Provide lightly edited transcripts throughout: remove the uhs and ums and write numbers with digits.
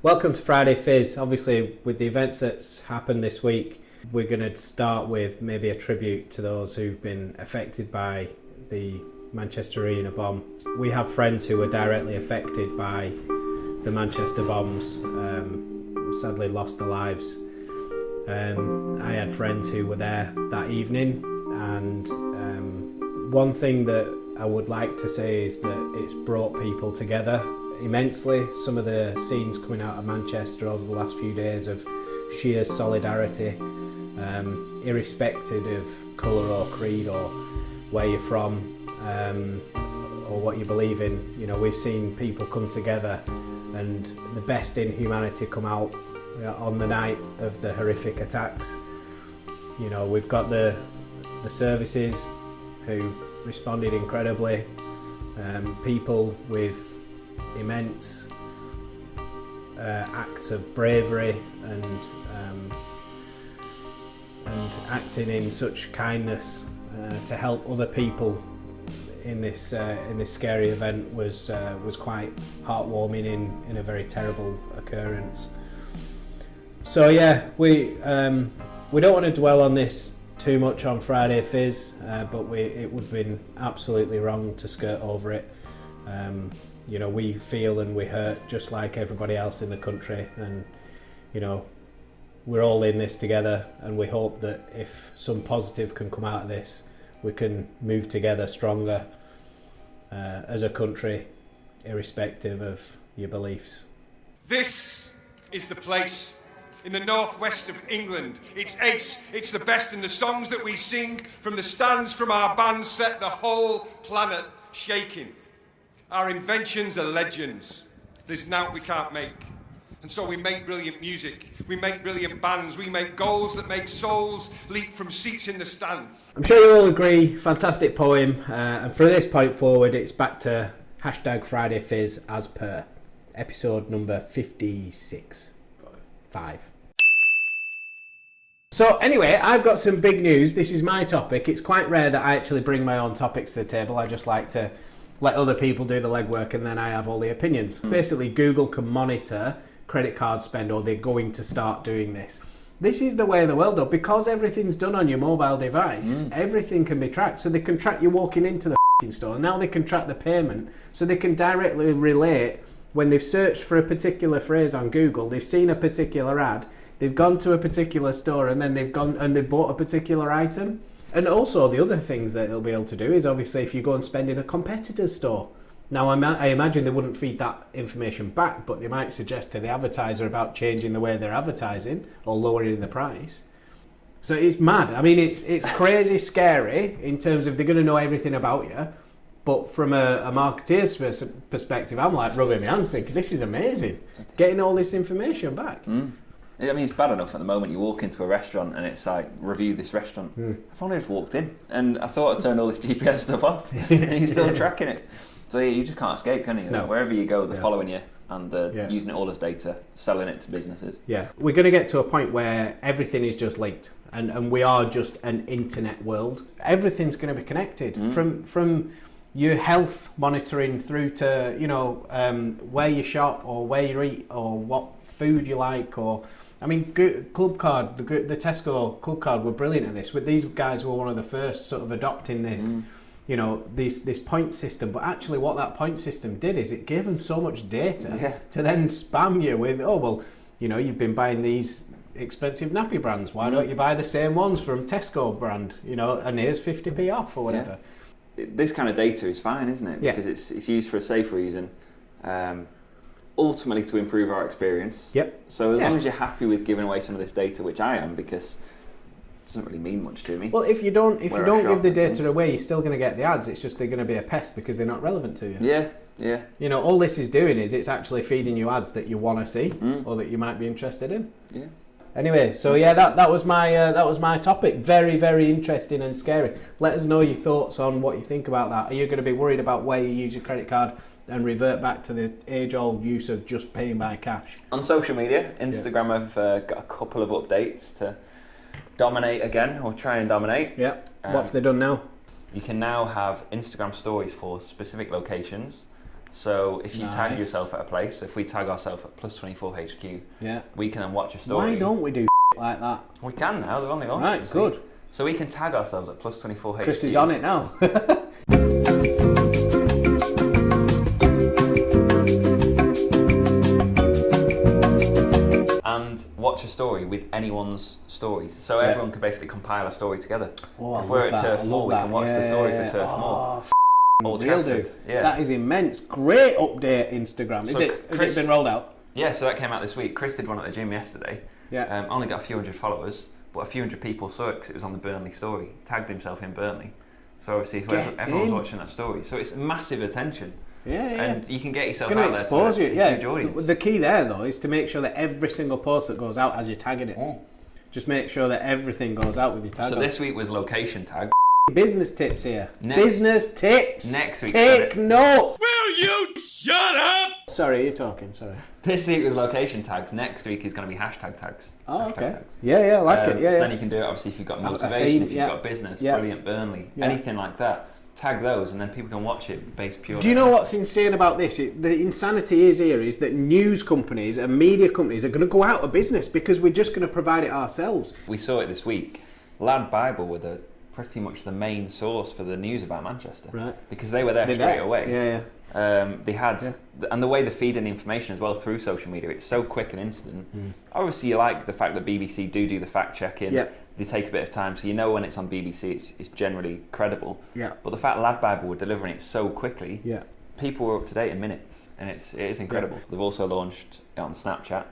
Welcome to Friday Fizz. Obviously, with the events that's happened this week, we're going to start with maybe a tribute to those who've been affected by the Manchester Arena bomb. We have friends who were directly affected by the Manchester bombs, sadly lost their lives. I had friends who were there that evening, and one thing that I would like to say is that it's brought people together immensely. Some of the scenes coming out of Manchester over the last few days of sheer solidarity, irrespective of colour or creed or where you're from or what you believe in. You know, we've seen people come together and the best in humanity come out on the night of the horrific attacks. You know, we've got the services who responded incredibly, people with immense acts of bravery and acting in such kindness to help other people in this scary event was quite heartwarming in a very terrible occurrence. So yeah, we don't want to dwell on this too much on Friday Fizz, but it would have been absolutely wrong to skirt over it. You know, we feel and we hurt just like everybody else in the country, and you know, we're all in this together, and we hope that if some positive can come out of this, we can move together stronger as a country, irrespective of your beliefs. This is the place in the northwest of England. It's ace, it's the best, and the songs that we sing from the stands from our band set the whole planet shaking. Our inventions are legends. There's nought we can't make. And so we make brilliant music, we make brilliant bands, we make goals that make souls leap from seats in the stands. I'm sure you all agree, fantastic poem, and from this point forward it's back to hashtag Friday Fizz as per episode number 56. 5. So anyway, I've got some big news. This is my topic. It's quite rare that I actually bring my own topics to the table. I just like to let other people do the legwork and then I have all the opinions. Basically, Google can monitor credit card spend, or they're going to start doing this. This is the way of the world though, because everything's done on your mobile device, everything can be tracked. So they can track you walking into the store. Now they can track the payment, so they can directly relate when they've searched for a particular phrase on Google, they've seen a particular ad, they've gone to a particular store and then they've gone and they've bought a particular item. And also the other things that they'll be able to do is obviously if you go and spend in a competitor's store. Now I imagine they wouldn't feed that information back, but they might suggest to the advertiser about changing the way they're advertising or lowering the price. So it's mad. I mean, it's crazy scary in terms of they're going to know everything about you. But from a marketeer's perspective, I'm like rubbing my hands thinking, this is amazing. Getting all this information back. I mean, it's bad enough at the moment. You walk into a restaurant and it's like, review this restaurant. I've only just walked in and I thought I turned all this GPS stuff off and you're still tracking it. So you just can't escape, can you? No. Wherever you go, they're following you and they're using it all as data, selling it to businesses. Yeah. We're going to get to a point where everything is just linked and we are just an internet world. Everything's going to be connected from your health monitoring through to, you know, where you shop or where you eat or what food you like. Or I mean, Club Card, the Tesco Club Card were brilliant at this. With these guys were one of the first sort of adopting this, you know, this point system. But actually what that point system did is it gave them so much data to then spam you with, oh, well, you know, you've been buying these expensive nappy brands. Why don't you buy the same ones from Tesco brand, you know, and here's 50p off or whatever. This kind of data is fine, isn't it? Because it's used for a safe reason, ultimately to improve our experience. So as long as you're happy with giving away some of this data, which I am, because it doesn't really mean much to me. Well, if you don't give the data away, you're still going to get the ads. It's just they're going to be a pest because they're not relevant to you. You know, all this is doing is it's actually feeding you ads that you want to see or that you might be interested in. Anyway, so yeah, that was my topic. Very, very interesting and scary. Let us know your thoughts on what you think about that. Are you going to be worried about where you use your credit card and revert back to the age-old use of just paying by cash? On social media, Instagram have got a couple of updates to dominate again, or try and dominate. What have they done now? You can now have Instagram stories for specific locations. So if you tag Nice. yourself at a place, so if we tag ourselves at +24HQ, Yeah. we can then watch a story. Why don't we do like that? We can now, they're on the launch. Right, this good. week. So we can tag ourselves at +24HQ. Chris is on it now. And watch a story with anyone's stories. So everyone can basically compile a story together. Oh, if we're at Turf Moor, we can watch the story for Turf Moor. Old Real Trafford. dude. Yeah. That is immense. Great update, Instagram. So Has Chris- it been rolled out? Yeah, so that came out this week. Chris did one at the gym yesterday. Yeah. Only got a few hundred followers, but a few hundred people saw it because it was on the Burnley story. Tagged himself in Burnley. So obviously, if everyone's watching that story, so it's massive attention. Yeah, yeah. And you can get It's yourself going out to there expose to you. a Yeah. huge audience. The key there, though, is to make sure that every single post that goes out has you tagging it. Just make sure that everything goes out with your tag So on. this week was location tag. Business tips here. Next- Business tips. Next week, Take note. Will you shut up? Sorry, you're talking. Sorry. This week was location tags. Next week is going to be hashtag tags. Oh, Hashtag okay. tags. Yeah, I like it. So Yeah, then yeah. you can do it obviously if you've got A motivation, theme, if you've yeah. got business, Yeah. brilliant Burnley, Yeah. anything like that. Tag those and then people can watch it based purely. Do you know what's insane about this? The insanity is that news companies and media companies are going to go out of business because we're just going to provide it ourselves. We saw it this week. Lad Bible were pretty much the main source for the news about Manchester. Right. Because they were there They're straight there. away. Yeah, yeah. They had, and the way they feed in information as well through social media, it's so quick and instant. Obviously, you like the fact that BBC do the fact checking. Yeah. They take a bit of time, so you know when it's on BBC, it's generally credible. Yeah. But the fact Lad Bible were delivering it so quickly, Yeah. people were up to date in minutes, and it is incredible. They've also launched it on Snapchat.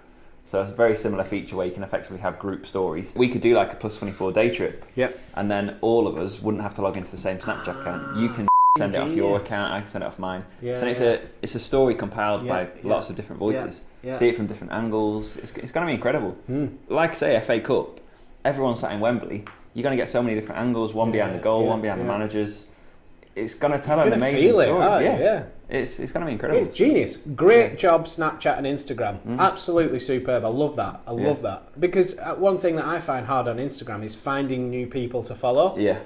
So it's a very similar feature where you can effectively have group stories. We could do like a +24 day trip, Yep. and then all of us wouldn't have to log into the same Snapchat account. You can send it off your Genius. account, I can send it off mine. Yeah, so it's yeah. a story compiled Yeah, by yeah. lots of different voices. Yeah, yeah. See it from different angles. It's going to be incredible. Like I say, FA Cup, everyone sat in Wembley. You're going to get so many different angles. One behind the goal, one behind the managers. It's going to tell an Gonna amazing feel it, story. aren't you? Yeah. It's going to be incredible. It's genius. Great job, Snapchat and Instagram. Absolutely superb. I love that. I love that. Because one thing that I find hard on Instagram is finding new people to follow. Yeah.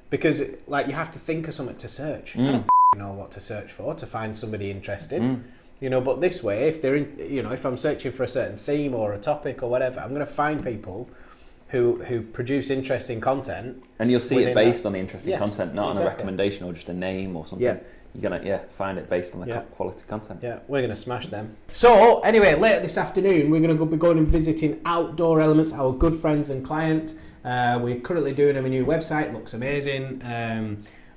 Because like you have to think of something to search. I don't know what to search for to find somebody interesting. You know, but this way, if they're in, you know, if I'm searching for a certain theme or a topic or whatever, I'm going to find people who produce interesting content. And you'll see it within based that. on the interesting Yes, content, not on a exactly. recommendation or just a name or something. Yeah. You're going to find it based on the Yeah. quality content. Yeah, we're going to smash them. So, anyway, later this afternoon, we're going to be going and visiting Outdoor Elements, our good friends and client. We're currently doing them a new website, looks amazing.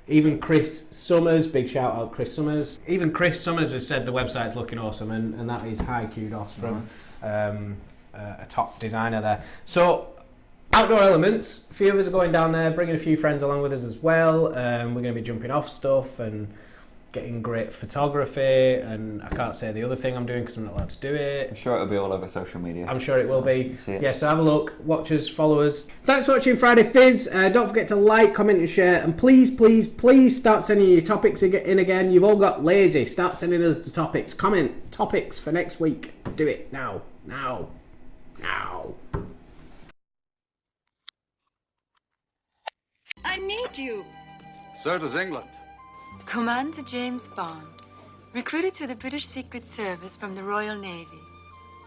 Even Chris Summers, big shout out Chris Summers. Even Chris Summers has said the website's looking awesome, and that is high kudos from a top designer there. So, Outdoor Elements, a few of us are going down there, bringing a few friends along with us as well. We're going to be jumping off stuff and getting great photography, and I can't say the other thing I'm doing because I'm not allowed to do it. I'm sure it'll be all over social media. I'm sure it will be. you see it. Yeah, so have a look, watch us, follow us. Thanks for watching Friday Fizz. Don't forget to like, comment and share, and please, please, please start sending your topics in again. You've all got lazy. Start sending us the topics. Comment topics for next week. Do it now. Now. Now. I need you. So does England. Commander James Bond, recruited to the British Secret Service from the Royal Navy,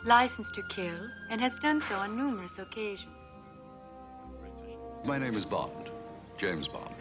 licensed to kill, and has done so on numerous occasions. My name is Bond, James Bond.